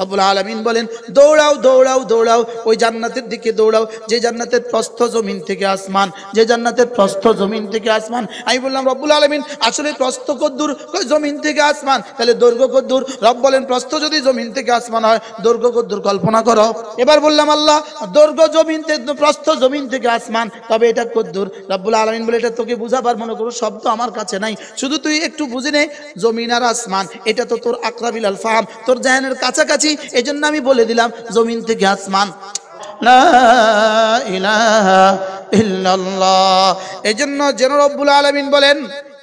রব্বুল আলামিন বলেন দৌড়াও দৌড়াও দৌড়াও ওই জান্নাতের দিকে দৌড়াও যে জান্নাতের প্রস্থ জমিন থেকে আসমান, যে জান্নাতের প্রস্থ জমিন থেকে আসমান। আমি বললাম রব্বুল আলামিন আসলে প্রস্থ কদ্দূর? জমিন থেকে আসমান, তাহলে দৈর্ঘ্য কদ্দূর? রব বলেন প্রস্থ যদি জমিন থেকে আসমান হয় দৈর্ঘ্য কদ্দূর কল্পনা করো। এবার বললাম আল্লাহ দৈর্ঘ্য জমিন থেকে, প্রস্থ জমিন থেকে আসমান, তবে এটা কদ্দূর? রব্বুল আলামিন বলে এটা তোকে বুঝাবার মনে করো শব্দ আমার কাছে নাই, শুধু তুই একটু বুঝে নে জমিন আর আসমান এটা তো তোর আকরাবিল আল ফাহাম, তোর জাহানের কাছাকাছি, এজন্য আমি বলে দিলাম জমিন থেকে আসমান। লা ইলাহা ইল্লাল্লাহ। এজন্য যেন রব্বুল আলামিন বলেন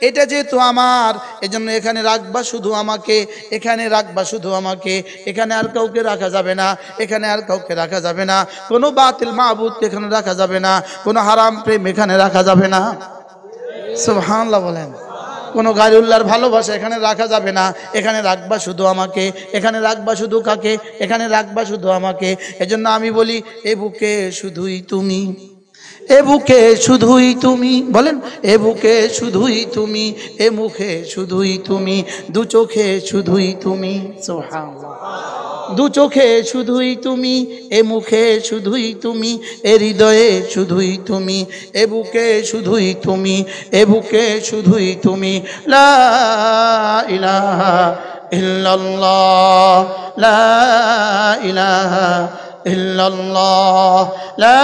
এটা যেহেতু আমার, এজন্য এখানে রাখবা শুধু আমাকে, এখানে রাখবা শুধু আমাকে, এখানে আর কাউকে রাখা যাবে না, এখানে আর কাউকে রাখা যাবে না, কোনো বাতিল মাবুদকে এখানে রাখা যাবে না, কোনো হারাম প্রেম এখানে রাখা যাবে না। সুবহানাল্লাহ বলেন। কোনো গায়রুল্লাহর ভালোবাসা এখানে রাখা যাবে না, এখানে রাখবা শুধু আমাকে, এখানে রাখবা শুধু কাকে? এখানে রাখবা শুধু আমাকে। এজন্য আমি বলি এ বুকে শুধুই তুমি, এ বুকে শুধুই তুমি, বলেন এ বুকে শুধুই তুমি, এ মুখে শুধুই তুমি, দু চোখে শুধুই তুমি। সুবহানাল্লাহ। দু চোখে শুধুই তুমি, এ মুখে শুধুই তুমি, এ হৃদয়ে শুধুই তুমি, এ বুকে শুধুই তুমি, এ বুকে শুধুই তুমি। লা ইলাহা ইল্লাল্লাহ, লা ইলাহা ইল্লাল্লাহ, লা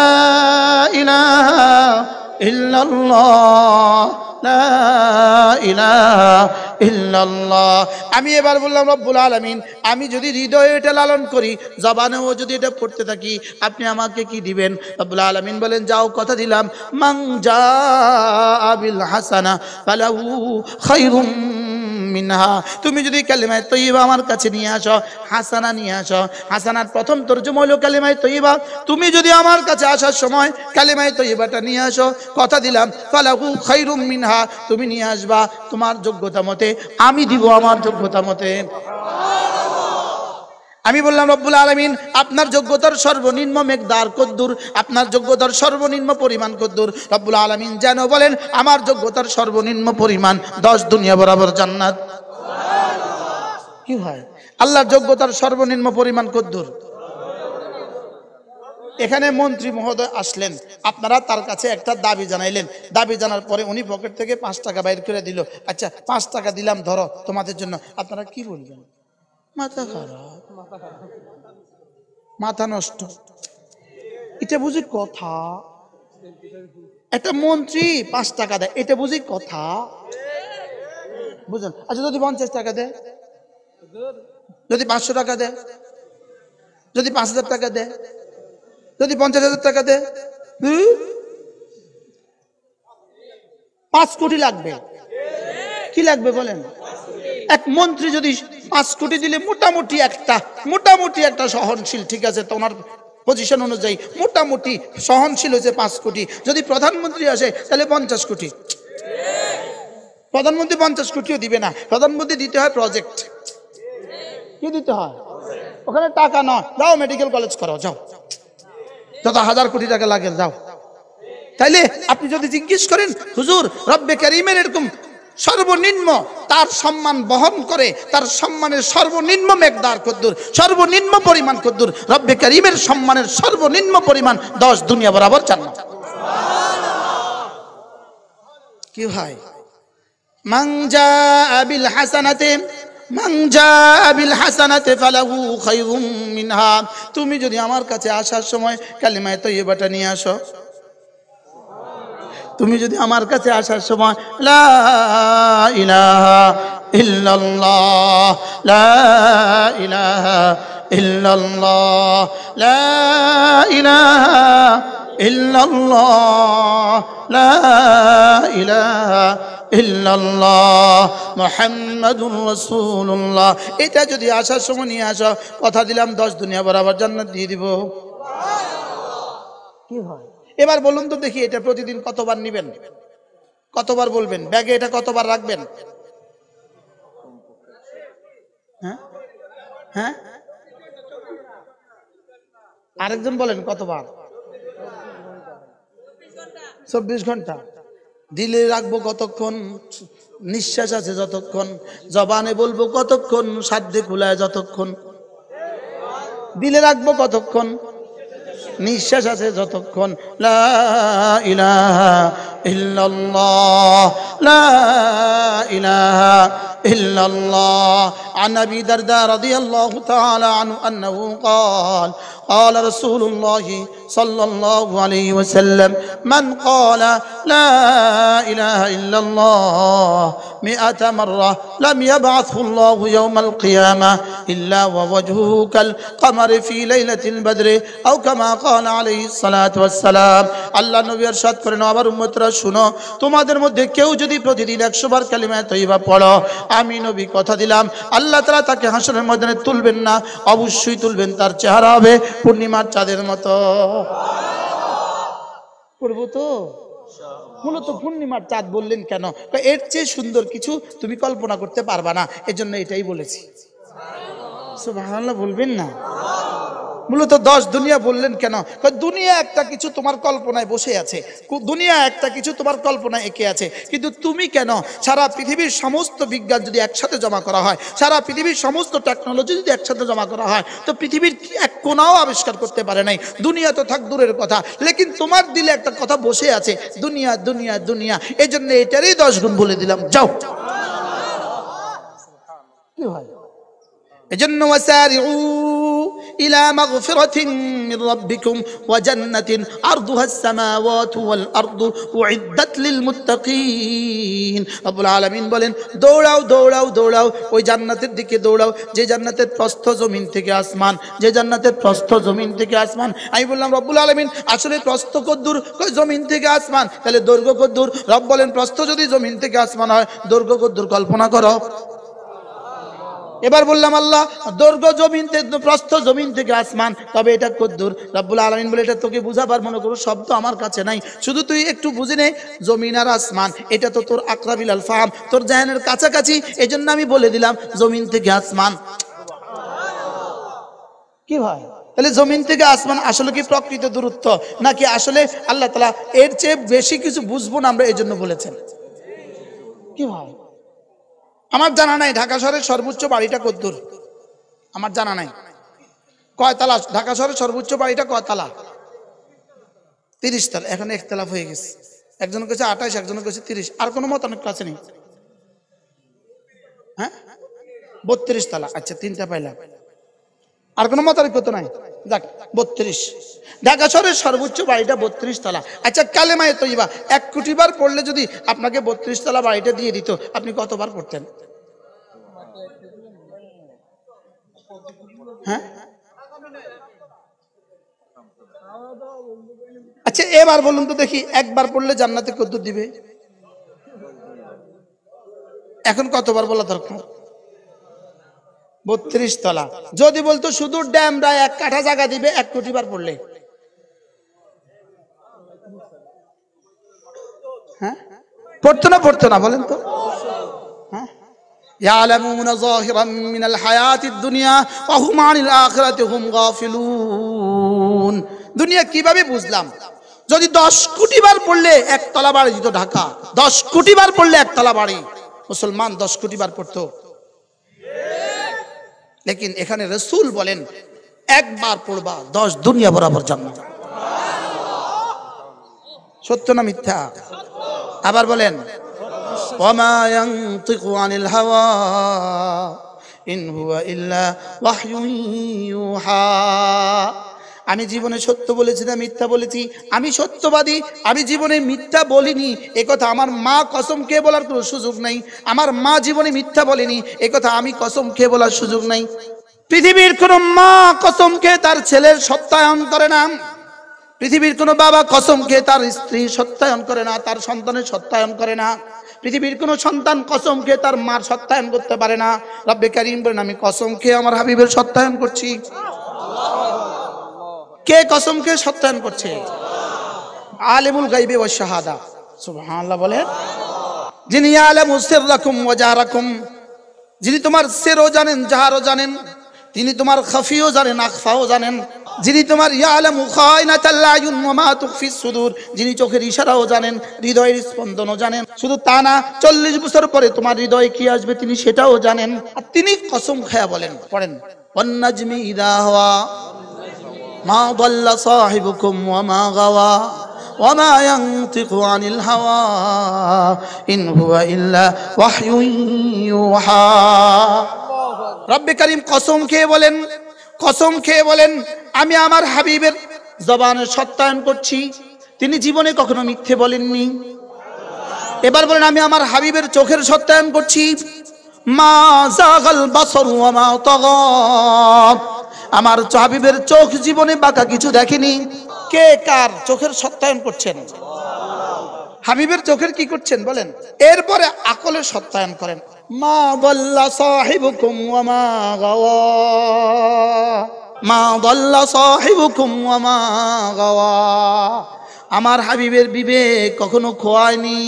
ইলাহা ইল্লাল্লাহ, লা ইলাহা ইল্লাল্লাহ। আমি এবার বললাম রব্বুল আলামিন আমি যদি হৃদয়ে এটা লালন করি, জবানেও যদি এটা পড়তে থাকি, আপনি আমাকে কি দিবেন? রব্বুল আলামিন বলেন যাও কথা দিলাম, মান জাআ বিল হাসানা ফালাহু খায়রুম মিনহা। তুমি যদি কালিমায়ে তয়্যিবা আমার কাছে নিয়ে আসো, হাসানা নিয়ে আসো, হাসানার প্রথম তরজমা হলো কালিমায়ে তয়্যিবা। তুমি যদি আমার কাছে আসার সময় কালিমায়ে তয়্যিবাটা নিয়ে আসো, কথা দিলাম ফালাহু খায়রুম মিনহা, তুমি নিয়ে আসবা তোমার যোগ্যতা মতে, আমি দিব আমার যোগ্যতা মতে। আমি বললাম রব্বুল আলামিন আপনার যোগ্যতার সর্বনিম্ন মেকদার কদ্দুর? আপনার যোগ্যতার সর্বনিম্ন পরিমাণ কদ্দুর? রব্বুল আলামিন যেন বলেন আমার যোগ্যতার সর্বনিম্ন পরিমাণ 10 দুনিয়া বরাবর জান্নাত। কি হয়? আল্লাহর যোগ্যতার সর্বনিম্ন পরিমাণ কদ্দুর? এখানে মন্ত্রী মহোদয় আসলেন, আপনারা তার কাছে একটা দাবি জানাইলেন, দাবি জানার পরে উনি পকেট থেকে 5 টাকা বাইর করে দিল, আচ্ছা 5 টাকা দিলাম ধরো তোমাদের জন্য, আপনারা কি বলবেন? মাথা খারাপ, মাথা নষ্ট, এটা বুঝি কথা? একটা মন্ত্রী 5 টাকা দেয়, এটা বুঝি কথা? বুঝলেন? আচ্ছা যদি 50 টাকা দেয়, যদি 500 টাকা দেয়, যদি 5000 টাকা দেয়, যদি 50,000 টাকা দেয়, 5 কোটি লাগবে। কি লাগবে বলেন? এক মন্ত্রী যদি 5 কোটি দিলে মোটামুটি একটা সহনশীল, ঠিক আছে তোমার পজিশন অনুযায়ী মোটামুটি সহনশীল হয়েছে 5 কোটি। যদি প্রধানমন্ত্রী আসে তাহলে 50 কোটি। প্রধানমন্ত্রী 50 কোটিও দিবে না, প্রধানমন্ত্রী দিতে হয় প্রজেক্ট। কি দিতে হয়? ওখানে টাকা নয়, যাও মেডিকেল কলেজ করো, যাও যত 1000 কোটি টাকা লাগে যাও। তাইলে আপনি যদি জিজ্ঞেস করেন হুজুর রব্বে কারীমের এরকম সর্বনিম্ন তার সম্মান বহন করে, তার সম্মানের সর্বনিম্ন মেকদার কদ্দুর, সর্বনিম্ন পরিমাণ কদ্দুর? রব্বে কারীমের সম্মানের সর্বনিম্ন পরিমাণ 10 দুনিয়া বরাবর জান্নাত। কি হয়? মান জাআ বিল হাসানাতি, মান জাআ বিল হাসানাতি ফালাহু খায়রুম মিনহা। তুমি যদি আমার কাছে আসার সময় কালিমায়ে তয়্যিবাটা নিয়ে আসো, তুমি যদি আমার কাছে আসার সময় লা ইলাহা ইল্লাল্লাহ, লা ইলাহা ইল্লাল্লাহ, লা ইলাহা ইল্লাল্লাহ, লা ইলাহা ইল্লাল্লাহ মুহাম্মাদুর রাসূলুল্লাহ, এটা যদি আসার সময় নিয়ে আসো, কথা দিলাম 10 দুনিয়া বরাবর জান্নাত দিয়ে দিব। কি হয়? এবার বলুন তো দেখি এটা প্রতিদিন কতবার নেবেন, কতবার বলবেন, ব্যাগে এটা কতবার রাখবেন? হ্যাঁ হ্যাঁ, আরেকজন বলেন কতবার? 24 ঘন্টা। দিলে রাখবো কতক্ষণ? নিঃশ্বাস আছে যতক্ষণ, জবানে বলবো কতক্ষণ? সাধ্যে কুলায় যতক্ষণ। দিলে রাখবো কতক্ষণ? নিঃশ্বাস আছে যতক্ষণ। লা ইলাহা ইল্লাল্লাহ, লা ইলাহা ইল্লাল্লাহ। عن أبي درداء رضي الله تعالى عنه أنه قال قال رسول الله صلى الله عليه وسلم من قال لا إله إلا الله 100 مرة لم يبعثه الله يوم القيامة إلا ووجهه كالقمر في ليلة البدر أو كما قال عليه الصلاة والسلام। আল্লাহ নবী ইরশাদ করেন, আমার উম্মতরা শুনো, তোমাদের মধ্যে কেউ যদি প্রতিদিন 100 বার কালিমা তয়্যিবা পড়ো, আমি নবী কথা দিলাম আল্লাহ তাআলা তাকে হাসরের ময়দানে তুলবেন না, অবশ্যই তুলবেন, তার চেহারা হবে পূর্ণিমার চাঁদের মতো। করব তো মূলত পূর্ণিমার চাঁদ বললেন কেন? এর চেয়ে সুন্দর কিছু তুমি কল্পনা করতে পারবা না, এজন্য এটাই বলেছি। সুবহানাল্লাহ বলবেন না? মূলত 10 দুনিয়া বললেন কেন? দুনিয়া একটা কিছু তোমার কল্পনায় বসে আছে, দুনিয়া একটা কিছু তোমার কল্পনায় এঁকে আছে, কিন্তু তুমি কেন? সারা পৃথিবীর সমস্ত বিজ্ঞান যদি একসাথে জমা করা হয়, সারা পৃথিবীর সমস্ত টেকনোলজি যদি একসাথে জমা করা হয়, তো পৃথিবীর এক কোনাও আবিষ্কার করতে পারে নাই। দুনিয়া তো থাক দূরের কথা, লেকিন তোমার দিলে একটা কথা বসে আছে, দুনিয়া দুনিয়া দুনিয়া। এই জন্য এটারই 10 গুণ বলে দিলাম, যাও। কি হয়? এজন্য ওয়াসারিউ ইলা মাগফিরাতিন মির রাব্বিকুম ওয়া জান্নাতিন আরদুহা আস-সামাওয়াতু ওয়াল আরদু উইদ্দাত লিল মুত্তাকিন। রব্বুল আলামিন বলেন, দৌড়াও দৌড়াও দৌড়াও, ওই জান্নাতের দিকে দৌড়াও যে জান্নাতের প্রস্থ জমিন থেকে আসমান, যে জান্নাতের প্রস্থ জমিন থেকে আসমান। আমি বললাম রব্বুল আলামিন আসলে প্রস্থ কদ্দূর? জমিন থেকে আসমান, তাহলে দৈর্ঘ্য কদ্দূর? রব বলেন প্রস্থ যদি জমিন থেকে আসমান হয়, দৈর্ঘ্য কদ্দূর কল্পনা করো। এবার বললাম আল্লাহ দৈর্ঘ্য জমিন থেকে, প্রস্থ জমিন থেকে আসমান, তবে এটা কদ্দূর? রব্বুল আলামিন বলে এটা তোকে বুঝাবার মনে করো শব্দ আমার কাছে নাই, শুধু তুই একটু বুঝে নে, জমিন আর আসমান এটা তো তোর আকরাবিল আল ফাহাম, তোর জাহানের কাছাকাছি, এজন্য আমি বলে দিলাম জমিন থেকে আসমান। কি ভাই? তাহলে জমিন থেকে আসমান আসলে কি প্রকৃত দূরত্ব, নাকি আসলে আল্লাহ তাআলা এর চেয়ে বেশি কিছু বুঝবো না আমরা এজন্য বলেছেন? কি ভাই? আমার জানা নাই ঢাকা শহরের সর্বোচ্চ বাড়িটা কতদূর, আমার জানা নাই। কয়তলা ঢাকা শহরের সর্বোচ্চ বাড়িটা? কয়তলা? 30 তলা। এখন একতলা হয়ে গেছে, একজন কইছে 28, একজন কইছে 30, আর কোনো মত অনেক কাছে নেই। হ্যাঁ 32 তলা। আচ্ছা 3টা পাইলাম, আর কোনো মত কত নাই, যাক 32। ঢাকা শহরের সর্বোচ্চ বাড়িটা 32 তলা। আচ্ছা কালেমায়ে তয়্যিবা 1 কোটি বার পড়লে যদি আপনাকে 32 তলা বাড়িটা দিয়ে দিত, আপনি কতবার পড়তেন? হ্যাঁ আচ্ছা এবার বলুন তো দেখি, একবার পড়লে জান্নাতে কত দিবে? এখন কতবার বলা দরকার? 32 তলা। যদি বলতো শুধু ড্যামরা 1 কাঠা জায়গা দিবে 1 কোটি বার পড়লে, হ্যাঁ পড়তো না? পড়তো না বলেন তো? হ্যাঁ ইয়ালামুনা যাহিরাম মিনাল হায়াতিদ দুনিয়া ওয়া হুম আনিল আখিরাতি হুম গাফিলুন। দুনিয়া কিভাবে বুঝলাম? যদি 10 কোটি বার পড়লে 1 তলা বাড়ি দিত ঢাকা, 10 কোটি বার পড়লে 1 তলা বাড়ি। মুসলমান 10 কোটি বার পড়তো, লেকিন এখানে রাসূল বলেন একবার পড়বা 10 দুনিয়া বরাবর জান্নাত। সত্য না মিথ্যা? আবার বলেন ওয়ামা ইয়ানতিকু আনিল হাওয়া ইন হুয়া ইল্লা ওয়াহয়ুন ইউহা। আমি জীবনে সত্য বলেছি না মিথ্যা বলেছি? আমি সত্যবাদী, আমি জীবনে মিথ্যা বলিনি, একথা আমার মা কসম খেয়ে বলার কোনো সুযোগ নাই। আমার মা জীবনে মিথ্যা বলেনি, একথা আমি কসম খেয়ে বলার সুযোগ নাই। পৃথিবীর কোনো মা কসম খেয়ে তার ছেলের সত্যায়ন করে না, পৃথিবীর কোনো বাবা কসম খেয়ে তার স্ত্রী সত্যায়ন করে না, তার সন্তানের সত্যায়ন করে না। পৃথিবীর কোনো সন্তান কসম খেয়ে তার মার সত্যায়ন করতে পারে না। রব্বে কারীম বলেন আমি কসম খেয়ে আমার হাবিবের সত্যায়ন করছি। কে কসম খেয়ে সত্যায়ন করছে? আলিমুল গায়বি ওয়াশ শাহাদা। সুবহানাল্লাহ বলেন। যিনি ইয়ালামু সিররাকুম ওয়া জাহরাকুম, যিনি তোমার সিরও জানেন জাহারও জানেন, তিনি তোমার খাফিও জানেন আখফাও জানেন। যিনি তোমার ইয়ালামু খায়নাতাল আয়ুন ওয়া মা তুখফিস সুদূর, যিনি চোখের ইশারাও জানেন, হৃদয়ের স্পন্দনও জানেন। শুধু তা না, 40 বছর পরে তোমার হৃদয়ে কি আসবে তিনি সেটাও জানেন। আর তিনি কসম খায়া বলেন, পড়েন, ওয়ান নাজমি ইযা হাওয়া মা দাল্লা সাহিবুকুম ওয়া মা গাওয়া ওয়া মা ইয়ানতিকু আনিল হাওয়া ইন হুয়া ইল্লা ওয়াহয়ুন ইউহা। রব্বে কারীম কসম খেয়ে বলেন, কসম খেয়ে বলেন, আমি আমার হাবিবের জবানের সত্যায়ন করছি, তিনি জীবনে কখনো মিথ্যে বলেননি। এবার বলেন, আমি আমার হাবিবের চোখের সত্যায়ন করছি, মা যাগাল বাসর ওয়া মা তাগা, আমার হাবিবের চোখ জীবনে বাঁকা কিছু দেখেনি। কে কার চোখের সত্যায়ন করছেন? হাবিবের চোখের কি করছেন বলেন? এরপরে আকলের সত্যায়ন করেন, মা দাল্লা সাহিবুকুম ওয়া মা গাওয়া, মা দাল্লা সাহিবুকুম ওয়া মা গাওয়া, আমার হাবিবের বিবেক কখনো খোয়ায়নি,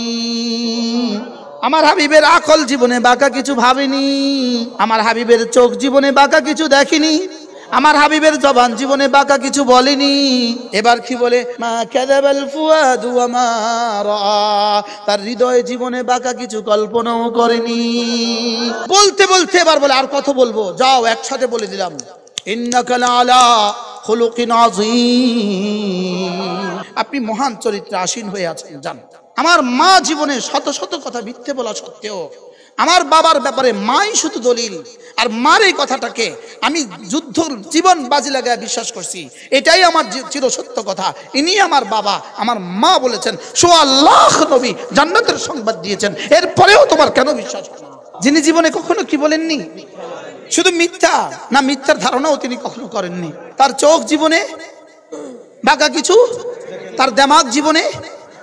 আমার হাবিবের আকল জীবনে বাঁকা কিছু ভাবেনি, আমার হাবিবের চোখ জীবনে বাঁকা কিছু দেখেনি, আমার হাবিবের জবান জীবনে বাঁকা কিছু বলেনি। এবার কি বলে, মা কাযাবাল ফুয়াদু ওয়া মা রাআ, তার হৃদয় জীবনে বাঁকা কিছু কল্পনাও করেনি। বলতে বলতে এবার বলে, আর কত বলবো, যাও একসাথে বলে দিলাম, ইন্নাকা লাআলা খুলুকিন আযীম, আপনি মহান চরিত্রে আসীন হয়ে আছেন। জান, আমার মা জীবনে শত শত কথা মিথ্যে বলা সত্ত্বেও আমার বাবার ব্যাপারে মাই শুধু দলিল, আর মার এই কথাটাকে আমি যুদ্ধ জীবন বাজি লাগায় বিশ্বাস করছি, এটাই আমার চিরসত্য কথা। ইনি আমার বাবা, আমার মা বলেছেন, সোয়া লাখ নবী জান্নাতের সংবাদ দিয়েছেন, এরপরেও তোমার কেন বিশ্বাস হয় না? যিনি জীবনে কখনো কি বলেননি, শুধু মিথ্যা না, মিথ্যার ধারণাও তিনি কখনো করেননি। তার চোখ জীবনে বাঁকা কিছু, তার দিমাগ জীবনে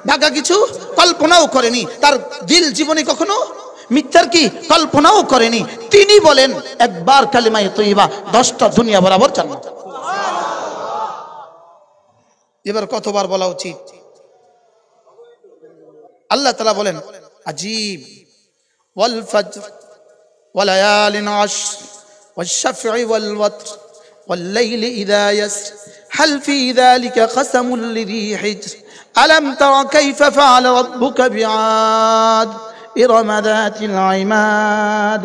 বাঁকা কিছু কল্পনাও করেনি, তার দিল জীবনে কখনো মিথ্যার কি কল্পনাও করেনি। তিনি বলেন, একবার কালিমায়ে তয়্যিবা 10টা দুনিয়া বরাবর জান্নাত। এবার কতবার বলা উচিত? আল্লাহ তাআলা বলেন, আজীব ওয়াল ফজর ওয়া লায়ালিন আশর ওয়াশ শাফঈ ওয়াল ওয়াতর ওয়াল লাইলি ইযা ইয়াসর হাল ফি যালিকা কাসামুল লিযী হিজর আলাম তারা কাইফা ফাআলা রাব্বুকা বিআদ إرم ذات العماد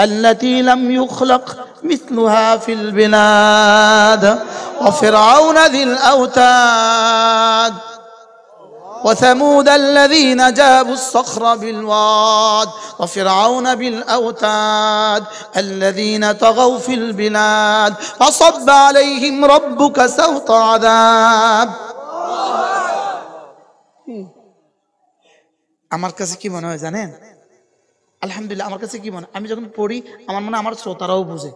التي لم يخلق مثلها في البلاد وفرعون ذي الأوتاد وثمود الذين جابوا الصخر بالواد وفرعون بالأوتاد الذين طغوا في البلاد فصب عليهم ربك سوط عذاب। আমার কাছে কি মনে হয় জানেন? আলহামদুলিল্লাহ, আমার কাছে কি মনে, আমি যখন পড়ি আমার মনে হয় আমার শ্রোতারাও বুঝে।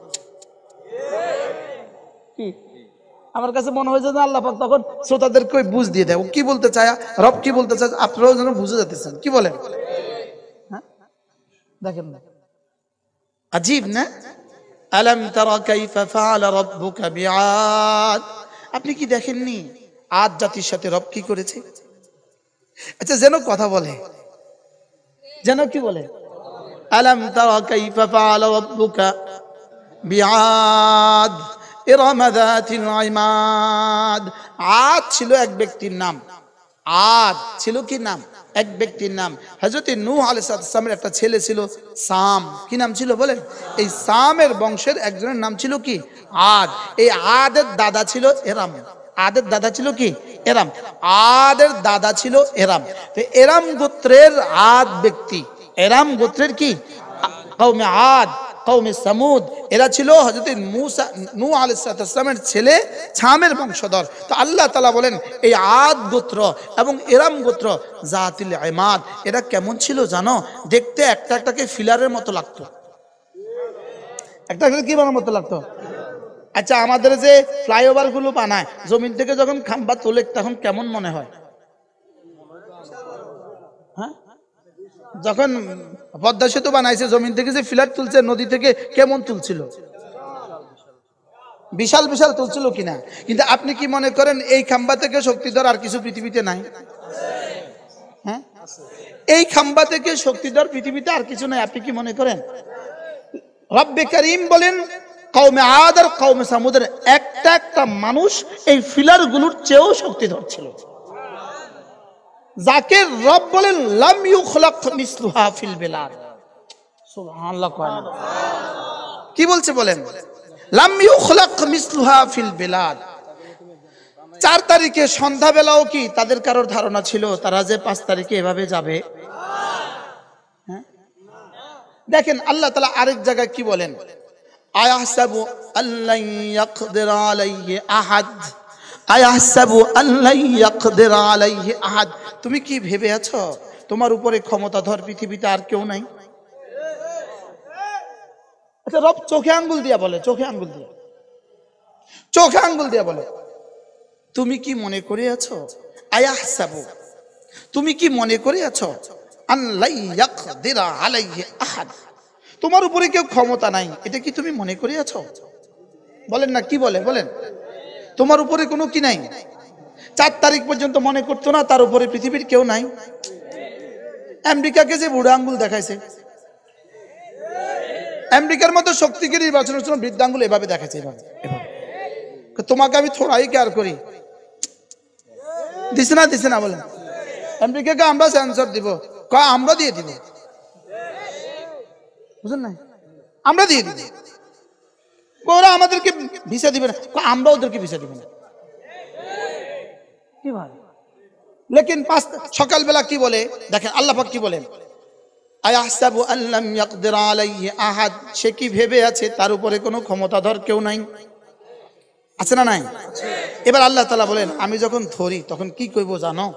আমার কাছে মনে হয় যে আল্লাহ পাক তখন শ্রোতাদেরকে বুঝ দিয়ে দেয়, ও কি বলতে চায়, রব কি বলতে চায়, আপনারাও যেন বুঝে যেতেছেন। কি বলেন? হ্যাঁ, দেখেন না, আজীব না? আলাম তারা কাইফা ফাআলা রাব্বুকা বিআদ, আপনি কি দেখেননি আদ জাতির সাথে রব কি করেছে? আচ্ছা, যেন কথা বলে, যেন কি বলে, আলাম তারা কাইফা ফাআলা রাব্বুকা বিআদ ইরম যাতিল ইমাদ। আদ ছিল এক ব্যক্তির নাম, আদ ছিল কি নাম? এক ব্যক্তির নাম। হযরত নূহ আলাইহিস সালামের একটা ছেলে ছিল সাম। কি নাম ছিল বলেন? এই সামের বংশের একজনের নাম ছিল কি? আদ। এই আদের দাদা ছিল এরাম। আদের দাদা ছিল কি? এরাম। আদের দাদা ছিল এরাম। তো এরাম গোত্রের আদ ব্যক্তি, এরাম গোত্রের কি কওমে আদ, কওমে সামুদ, এরা ছিল হযরত নূহ আলাইহিস সালামের ছেলে ছামের বংশধর। তো আল্লাহ তাআলা বলেন, এই আদ গোত্র এবং এরাম গোত্র জাতিল ইমাদ, এরা কেমন ছিল জানো? দেখতে একটা একটাকে ফিলারের মতো লাগতো, একটা একটা কি বানার মতো লাগতো। আচ্ছা, আমাদের যে ফ্লাইওভার গুলো বানায় জমিন থেকে যখন খাম্বা তোলে তখন কেমন মনে হয়? হ্যাঁ, যখন পদ্মা সেতু বানাইছে জমিন থেকে যে ফিলার তুলছে নদী থেকে কেমন তুলছিল? বিশাল বিশাল তুলছিল কিনা? কিন্তু আপনি কি মনে করেন এই খাম্বা থেকে শক্তিধর আর কিছু পৃথিবীতে নাই? হ্যাঁ, এই খাম্বা থেকে শক্তিধর পৃথিবীতে আর কিছু নাই, আপনি কি মনে করেন? রব্বে কারীম বলেন, কওমে আদ আর কওমে সামুদের একটা একটা মানুষ এই ফিলারগুলোর চেয়েও শক্তিধর ছিল, যাকে রব বলেন লাম ইউখলাক মিসলুহা ফিল বিলাদ। সুবহানাল্লাহ। কি বলছে বলেন? লাম ইউখলাক মিসলুহা ফিল বিলাদ। 4 তারিখে সন্ধ্যাবেলাও কি তাদের কারোর ধারণা ছিল তারা যে 5 তারিখে এভাবে যাবে? দেখেন আল্লাহ তাআলা আরেক জায়গায় কি বলেন, আয়াহসাবু আল্লান ইয়াকদির আলাইহি আহাদ, আয়াহসাবু আল্লান ইয়াকদির আলাইহি আহাদ। তুমি কি ভেবে আছো তোমার উপরে ক্ষমতাধর পৃথিবীতে আর কেউ নাই? আচ্ছা, রব চোখে আঙ্গুল দিয়া বলে, চোখে আঙ্গুল দিয়া, চোখে আঙ্গুল দিয়া বলে, তুমি কি মনে করে আছো? আয়াহসাবু, তুমি কি মনে করে আছো আল্লাহ ইয়াকদির আলাইহি আহাদ, তোমার উপরে কেউ ক্ষমতা নাই, এটা কি তুমি মনে করে আছো? বলেন না, কি বলে বলেন? তোমার উপরে কোনো কি নাই? 4 তারিখ পর্যন্ত মনে করতো না তার উপরে পৃথিবীর কেউ নাই। আমেরিকাকে যে বুড়া আঙ্গুল দেখাইছে, আমেরিকার মতো শক্তিকে নির্বাচনের জন্য বৃদ্ধাঙ্গুল এভাবে দেখাচ্ছে, এভাবে এভাবে। তোমাকে আমি থোড়াই কেয়ার করি, দিছে না দিছে না বলেন? আমেরিকাকে আমরা সেন্সর দিব, আমরা দিয়ে দিব, বুঝলেন না? আমরা দিয়ে দিব, ওরা আমাদেরকে ভিসা দিবে না, আমরা ওদেরকে ভিসা দিব না। কি ভাই? লেকিন সকালবেলা কি বলে দেখেন, আল্লাহ পাক কি বলেন, আয়াহসাবু আল্লাম ইয়াকদির আলাইহি আহাদ, সে কি ভেবে আছে তার উপরে কোনো ক্ষমতাধর কেউ নাই? আছে না নাই? এবার আল্লাহ তাআলা বলেন, আমি যখন ধরি তখন কি কইব জানো?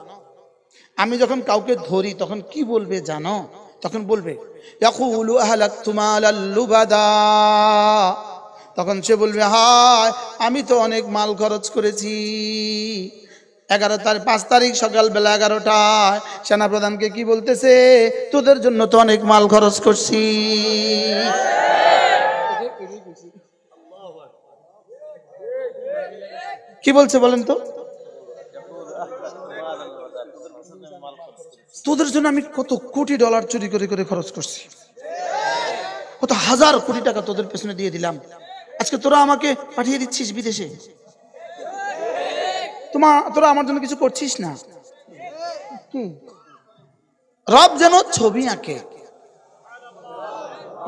আমি যখন কাউকে ধরি তখন কি বলবে জানো? তখন বলবে ইয়াকুলু আহলাকতু মালাল লুবাদা, তখন সে বলবে হায় আমি তো অনেক মাল খরচ করেছি। 5 তারিখ সকালবেলা 11টায় সেনাপ্রধানকে কি বলতেছে, তোদের জন্য তো অনেক মাল খরচ করছি। কি বলছে বলেন তো? তোদের জন্য আমি কত কোটি ডলার চুরি করে করে খরচ করছি, কত হাজার কোটি টাকা তোদের পেছনে দিয়ে দিলাম, আজকে তোরা আমাকে পাঠিয়ে দিচ্ছিস বিদেশে, তোরা আমার জন্য কিছু করছিস না। কি রব যেন ছবি আঁকে,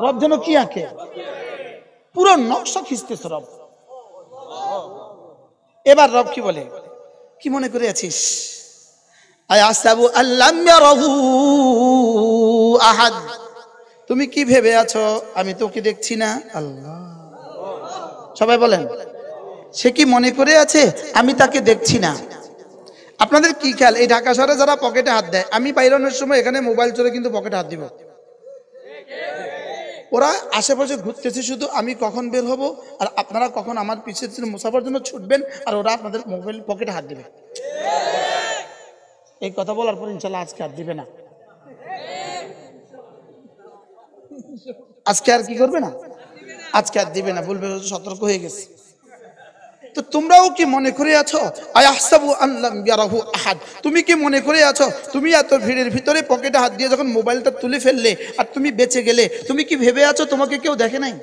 রব যেন কি আঁকে, পুরো নকশা খিঁচতেছে রব। এবার রব কি বলে, কি মনে করে আছিস? আয়াহসাবু আল্লাম ইয়ারাহু আহাদ, তুমি কি ভেবে আছো আমি তোকে দেখছি না? আল্লাহ, সবাই বলেন, সে কি মনে করে আছে আমি তাকে দেখছি না? আপনাদের কি খেয়াল, এই ঢাকা শহরে যারা পকেটে হাত দেয়, আমি বাইরানোর সময় এখানে মোবাইল চলে কিন্তু পকেটে হাত দিব, ওরা আশেপাশে ঘুরতেছে শুধু আমি কখন বের হব আর আপনারা কখন আমার পিছিয়ে মুসাফার জন্য ছুটবেন, আর ওরা আপনাদের মোবাইল পকেটে হাত দিবে। এই কথা বলার পর ইনশাল্লাহ আজকে আর দিবে না, আজকে আর কি করবে না, আজকে আর দিবে না, বলবে সতর্ক হয়ে গেছে। তো তোমরাও কি মনে করে আছো আয়াহসাবু আল্লাম ইয়ারাহু আহাদ, তুমি কি মনে করে আছো তুমি এত ভিড়ের ভিতরে পকেটে হাত দিয়ে যখন মোবাইলটা তুলে ফেললে আর তুমি বেঁচে গেলে, তুমি কি ভেবে আছো তোমাকে কেউ দেখে নাই?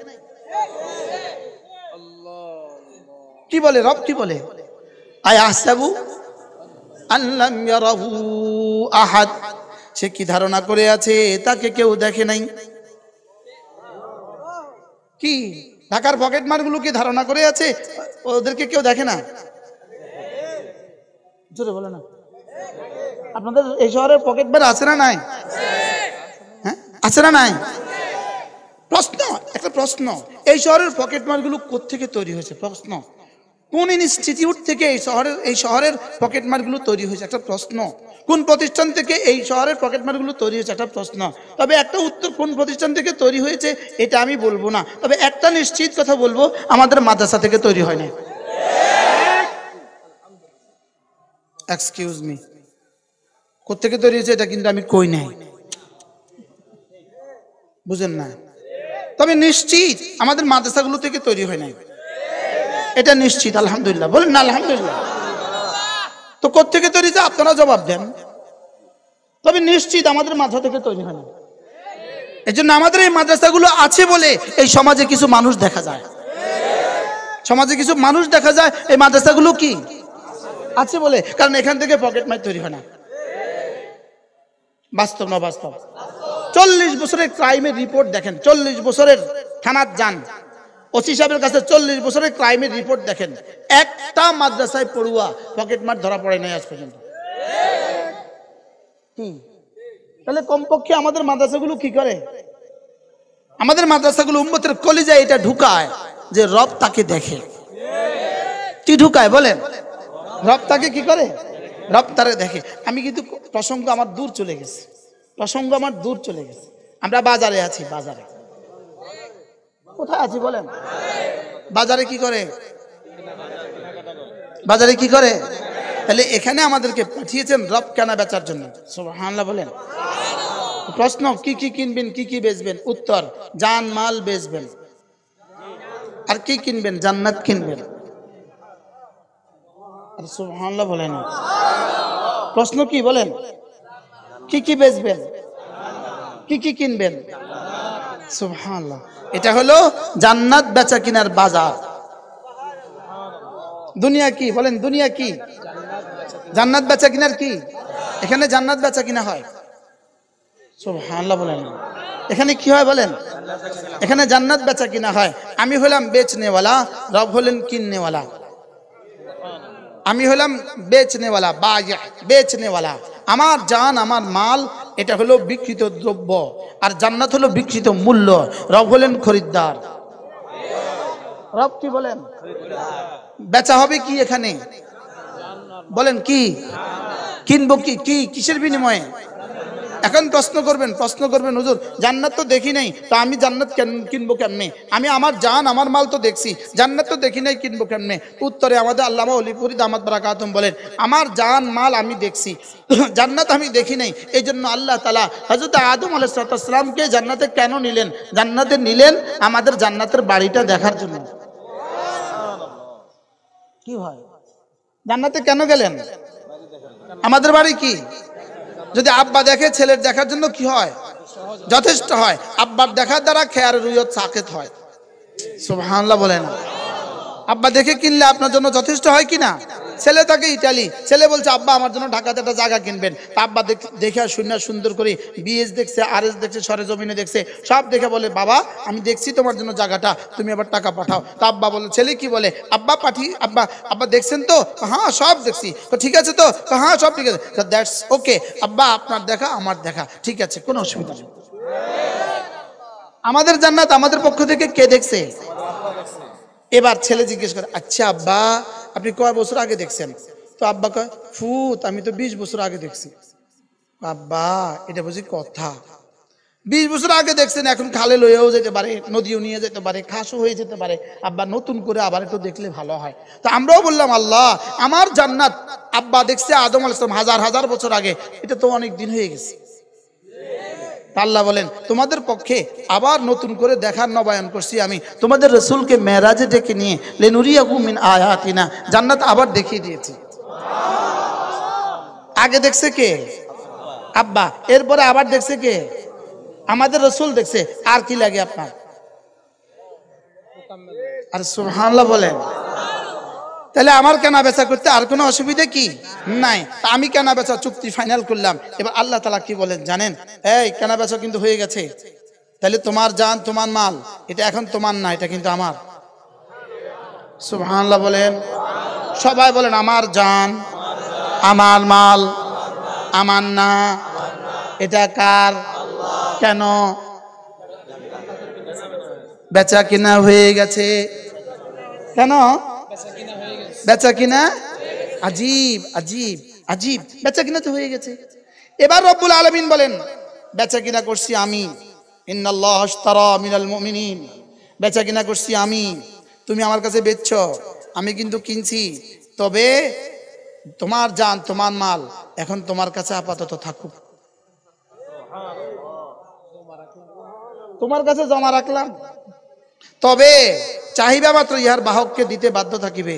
কি বলে রব, কি বলে? আয়াহসাবু আল্লাম ইয়ারাহু আহাদ, সে কি ধারণা করে আছে তাকে কেউ দেখে নাই? কি ঢাকার পকেট মারগুলো কি ধারণা করে আছে ওদেরকে কেউ দেখে না? জোরে বলে না। আপনাদের এই শহরে পকেট মার আছে না নাই? হ্যাঁ আছে না নাই? প্রশ্ন, একটা প্রশ্ন, এই শহরের পকেট মারগুলো কোত্থেকে তৈরি হয়েছে? প্রশ্ন, কোন ইনস্টিটিউট থেকে এই শহরের পকেট মারগুলো তৈরি হয়েছে? একটা প্রশ্ন, কোন প্রতিষ্ঠান থেকে এই শহরের পকেট মারগুলো তৈরি হয়েছে? একটা প্রশ্ন। তবে একটা উত্তর কোন প্রতিষ্ঠান থেকে তৈরি হয়েছে এটা আমি বলবো না, তবে একটা নিশ্চিত কথা বলবো, আমাদের মাদ্রাসা থেকে তৈরি হয় না। এক্সকিউজ মি, কোত্থেকে তৈরি হয়েছে এটা কিন্তু আমি কই নাই, বুঝেন না? তবে নিশ্চিত আমাদের মাদ্রাসাগুলো থেকে তৈরি হয় নাই, এটা নিশ্চিত। আলহামদুলিল্লাহ বলেন না আলহামদুলিল্লাহ। তো কোত্থেকে তৈরি হয়েছে আপনারা জবাব দেন, তবে নিশ্চিত আমাদের মাদ্রাসা থেকে তৈরি হয় না। এই জন্য আমাদের এই মাদ্রাসাগুলো আছে বলে এই সমাজে কিছু মানুষ দেখা যায়। সমাজে কিছু মানুষ দেখা যায় এই মাদ্রাসাগুলো কি আছে বলে, কারণ এখান থেকে পকেট মার তৈরি হয় না। বাস্তব না বাস্তব? 40 বছরের ক্রাইমের রিপোর্ট দেখেন, 40 বছরের থানার যান, ওসি সাহেবের কাছে 40 বছরের ক্রাইমের রিপোর্ট দেখেন, একটা মাদ্রাসায় পড়ুয়া পকেট মার ধরা পড়ে নাই আজ পর্যন্ত। কি তাহলে কমপক্ষে আমাদের মাদ্রাসাগুলো কি করে? আমাদের মাদ্রাসাগুলো উম্মতের কলিজায় এটা ঢুকায় যে রব তাকে দেখে। কি ঢুকায় বলেন? রব তাকে কি করে? রব তারে দেখে। আমি কিন্তু প্রসঙ্গ আমার দূর চলে গেছে, প্রসঙ্গ আমার দূর চলে গেছে। আমরা বাজারে আছি, বাজারে কোথায় আছি বলেন? বাজারে কি করে? বাজারে কি করে? তাহলে এখানে আমাদেরকে পাঠিয়েছেন রব কেনা বেচার জন্য। সুবহানাল্লাহ বলেন। প্রশ্ন, কি কি কিনবেন, কি কি বেচবেন? উত্তর, জান মাল বেচবেন। আর কি কিনবেন? জান্নাত কিনবেন। আর সুবহানাল্লাহ বলেন। প্রশ্ন কি বলেন? কি কি বেচবেন, কি কি কিনবেন? সুবহানাল্লাহ। এটা হলো জান্নাত বেচা কিনার বাজার। দুনিয়া কি বলেন? দুনিয়া কি? জান্নাত বেচা কিনার কি? এখানে জান্নাত বেচা কিনা হয়। সুবহানাল্লাহ বলেন। এখানে কি হয় বলেন? এখানে জান্নাত বেচা কিনা হয়। আমি হলাম বেচনেওয়ালা, রব হলেন কিননেওয়ালা। আমি হলাম বেচনেওয়ালা, বায়া, বেচনেওয়ালা। আমার জান, আমার মাল, এটা হলো বিক্রিত দ্রব্য, আর জান্নাত হলো বিক্রিত মূল্য। রব হলেন খরিদ্দার। রব কি বলেন? বেচা হবে কি এখানে বলেন? কি কিনবো? কি কি কিসের বিনিময়ে? এখন প্রশ্ন করবেন হুজুর জান্নাত তো দেখি নাই, তো আমি জান্নাত কিনবো কেমনে? আমি আমার জান আমার মাল তো দেখছি, জান্নাত তো দেখি নাই, কিনবো কেমনে? উত্তরে আমাদের আল্লামা ওলিপুরি দামাত বারাকাতুম বলেন, আমার জান মাল আমি দেখছি, জান্নাত আমি দেখি নাই। এই জন্য আল্লাহ তাআলা হযরত আদম আলাইহিস সালামকে জান্নাতে কেন নিলেন? জান্নাতে নিলেন আমাদের জান্নাতের বাড়িটা দেখার জন্য। কি হয়? জান্নাতে কেন গেলেন? আমাদের বাড়ি কি? যদি আব্বা দেখে ছেলের দেখার জন্য কি হয়? যথেষ্ট হয়। আব্বার দেখার দ্বারা খেয়ার রুয়ত সাকেত হয়। সুবহানাল্লাহ বলেন। আব্বা দেখে কিনলে আপনার জন্য যথেষ্ট হয় কি না? ছেলে থাকে ইতালি, ছেলে বলছে আব্বা আমার জন্য ঢাকাতে একটা জায়গা কিনবেন। আব্বা দেখে শুনে সুন্দর করে বিএস দেখছে, আরএস দেখছে, সরেজমিনে দেখছে, সব দেখে বলে বাবা আমি দেখছি তোমার জন্য জায়গাটা, তুমি আবার টাকা পাঠাও। তা আব্বা বলে, ছেলে কি বলে? আব্বা আব্বা দেখছেন তো? হ্যাঁ সব দেখছি। তো ঠিক আছে তো? হ্যাঁ সব ঠিক আছে। দ্যাটস ওকে, আব্বা আপনার দেখা আমার দেখা ঠিক আছে, কোনো অসুবিধা নেই। আমাদের জান্নাত আমাদের পক্ষ থেকে কে দেখছে? এবার ছেলে জিজ্ঞেস করে, আচ্ছা আব্বা আপনি কয় বছর আগে দেখছেন? তো আব্বা কয়, ফুত আমি তো 20 বছর আগে দেখছি। আব্বা এটা বুঝি কথা? 20 বছর আগে দেখছেন, এখন খালে লইয়াও যেতে পারে, নদীও নিয়ে যেতে পারে, খাসও হয়ে যেতে পারে। আব্বা নতুন করে আবার একটু দেখলে ভালো হয়। তো আমরাও বললাম আল্লাহ আমার জান্নাত আব্বা দেখছে আদম আলাইহিস সালাম হাজার হাজার বছর আগে, এটা তো অনেক দিন হয়ে গেছে। আল্লাহ বলেন তোমাদের পক্ষে আবার নতুন করে দেখার নবায়ন করছি আমি, তোমাদের রাসূলকে মেরাজে ডেকে নিয়ে লিনুরিয়াকুম মিন আয়াতিনা, জান্নাত আবার দেখিয়ে দিয়েছি। আগে দেখছে কে? আব্বা। এরপরে আবার দেখছে কে? আমাদের রাসূল দেখছে। আর কি লাগে আপনার? আর সুবহানাল্লাহ বলেন। তাহলে আমার কেনা বেচা করতে আর কোনো অসুবিধা কি নাই? আমি কেনা বেচা চুক্তি ফাইনাল করলাম। এবার আল্লাহ তাআলা কি বলেন জানেন? এই কেনা বেচা কিন্তু হয়ে গেছে, তাহলে তোমার জান তোমার মাল এটা এখন তোমার না, এটা কিন্তু আমার। সুবহানাল্লাহ বলেন। সবাই বলেন আমার জান আমার মাল আমার না, এটা কার? কেন? বেচা কিনা হয়ে গেছে। কেন বেচা কিনা? আজীব আজীব আজীব, বেচা কিনা তো হয়ে গেছে। এবার রব্বুল আলামিন বলেন বেচা কিনা করছি আমি, ইন্নাল্লাহ আশতারা মিনাল মুমিনিন, বেচা কিনা করছি আমি, তুমি আমার কাছে বেচছো, আমি কিন্তু কিনছি, তবে তোমার জান তোমার মাল এখন তোমার কাছে আপাতত থাকুক, তোমার কাছে জমা রাখলাম, তবে চাহিদা মাত্র ইহার বাহককে দিতে বাধ্য থাকিবে।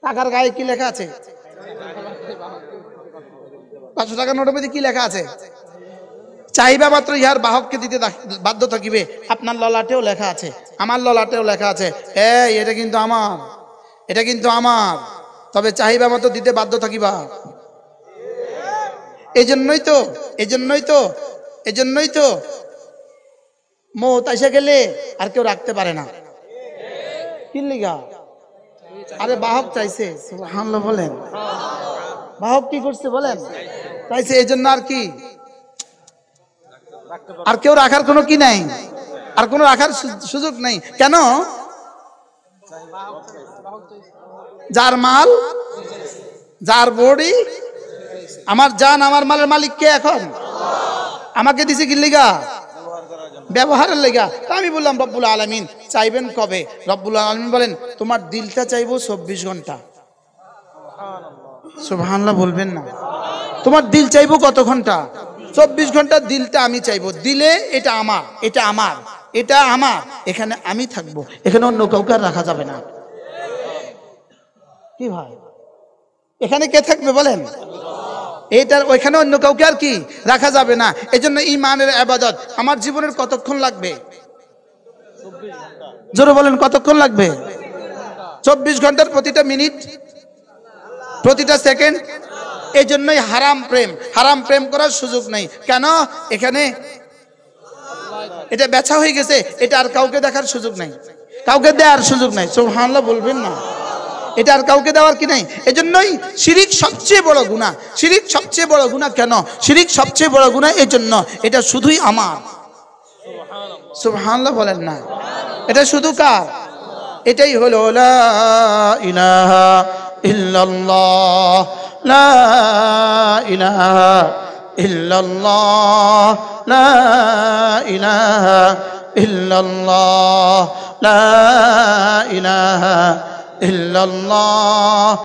টাকার গায়ে কি লেখা আছে? 500 টাকার নোটের মধ্যে কি লেখা আছে? চাহিবা মাত্র ইহার বাহককে দিতে বাধ্য থাকিবে। আপনার ললাটেও লেখা আছে, আমার ললাটেও লেখা আছে, এই এটা কিন্তু আমার, এটা কিন্তু আমার, তবে চাহিবা মাত্র দিতে বাধ্য থাকিবা। এজন্যই তো এজন্যই তো এজন্যই তো মৌত এসে গেলে আর কেউ রাখতে পারে না। কি লিগা? আরে বাহক চাইছে, সুবহানাল্লাহ বলেন। বাহক কি করছে বলেন? চাইছে, এই জন্য আর কি, আর কেউ রাখার কোনো কি নাই, আর কোনো রাখার সুযোগ নাই। কেন? যার মাল, যার বডি, আমার জান, আমার মালের মালিক কে? এখন আমাকে দিছে কি লিগা? ব্যবহারের লেগা। তা আমি বললাম রব্বুল আলামিন চাইবেন কবে? রব্বুল আলামিন বলেন তোমার দিলটা চাইবো 24 ঘন্টা। সুবহানাল্লাহ বলবেন না? তোমার দিল চাইবো কত ঘন্টা? 24 ঘন্টা দিলটা আমি চাইবো। দিলে এটা আমার, এটা আমার, এটা আমার, এখানে আমি থাকবো, এখানে অন্য কাউকে আর রাখা যাবে না। কি ভাই, এখানে কে থাকবে বলেন? এইটার ওইখানে অন্য কাউকে আর কি রাখা যাবে না। এজন্য ঈমানের ইবাদত আমার জীবনের কতক্ষণ লাগবে? জোরে বলেন কতক্ষণ লাগবে? 24 ঘন্টার প্রতিটা মিনিট, প্রতিটা সেকেন্ড। এই জন্যই হারাম প্রেম, হারাম প্রেম করার সুযোগ নেই। কেন? এখানে এটা বেচা হয়ে গেছে, এটা আর কাউকে দেখার সুযোগ নাই, কাউকে দেওয়ার সুযোগ নাই। সুবহানাল্লাহ বলবেন না? এটা আর কাউকে দেওয়ার কি নাই। এজন্যই শিরিক সবচেয়ে বড় গুনাহ। শিরিক সবচেয়ে বড় গুনাহ কেন? শিরিক সবচেয়ে বড় গুনাহ এজন্য এটা শুধুই আমার। সুবহানাল্লাহ বলেন না? এটা শুধু কার? এটাই হলো লা ইলাহা ইল্লাল্লাহ, লা ইলাহা ইল্লাল্লাহ, লা ইলাহা ইল্লাল্লাহ, লা ইলাহা ইল্লাল্লাহ।